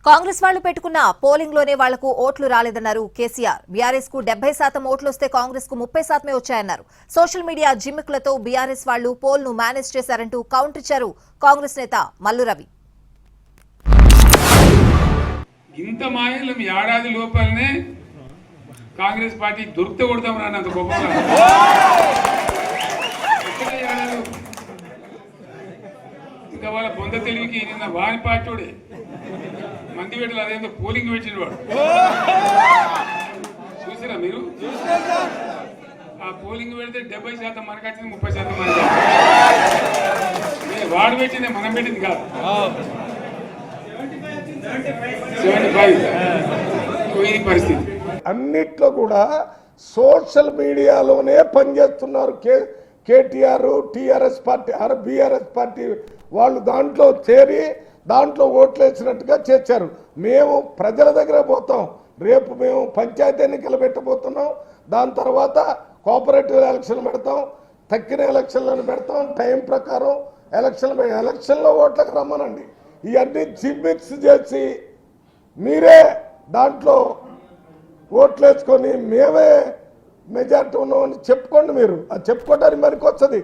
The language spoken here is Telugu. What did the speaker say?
కాంగ్రెస్ వాళ్లు పెట్టుకున్న పోలింగ్ లోనే వాళ్లకు ఓట్లు రాలేదన్నారు కేసీఆర్. బీఆర్ఎస్ కు 70% ఓట్లు వస్తే కాంగ్రెస్ కు 30% వచ్చాయన్నారు. సోషల్ మీడియా జిమ్మిక్లతో బీఆర్ఎస్ వాళ్లు పోల్ ను మేనేజ్ చేశారంటూ కౌంటర్ ఇచ్చారు కాంగ్రెస్ నేత మల్లు రవి. ఇంత మాయలు ఏడాది లోపలనే కాంగ్రెస్ పార్టీ దొరికితే కొడతామని అన్నంత గొప్పగా ఇంకా వాళ్ళ బొంద తెలివికి నిన్న వారి పార్టీ మంది పెట్టలు అదేందో పోలింగ్ పెట్టిన వాడు చూసారా మీరు? ఆ పోలింగ్ పెడితే 70% మనకు వచ్చింది, 30% మనకి. వాడు పెట్టింది మనం పెట్టింది కాదు. 75 ఇది పరిస్థితి. అన్నిట్లో కూడా సోషల్ మీడియాలోనే పనిచేస్తున్నారు KTR, TRS party, BRS party వాళ్ళు దాంట్లో చేరి దాంట్లో ఓట్లు వేసినట్టుగా చేశారు. మేము ప్రజల దగ్గర పోతాం. రేపు మేము పంచాయతీ ఎన్నికలు పెట్టబోతున్నాం. దాని తర్వాత కోఆపరేటివ్ ఎలక్షన్ పెడతాం, తక్కిన ఎలక్షన్లను పెడతాం. టైం ప్రకారం ఎలక్షన్లో ఓట్లకు రమ్మనండి. ఇవన్నీ జిమ్మిక్స్ చేసి మీరే దాంట్లో ఓట్లు వేసుకొని మేమే మెజార్టీ ఉన్నామని చెప్పుకోండి. మీరు అది చెప్పుకోవడానికి మనకి వస్తుంది.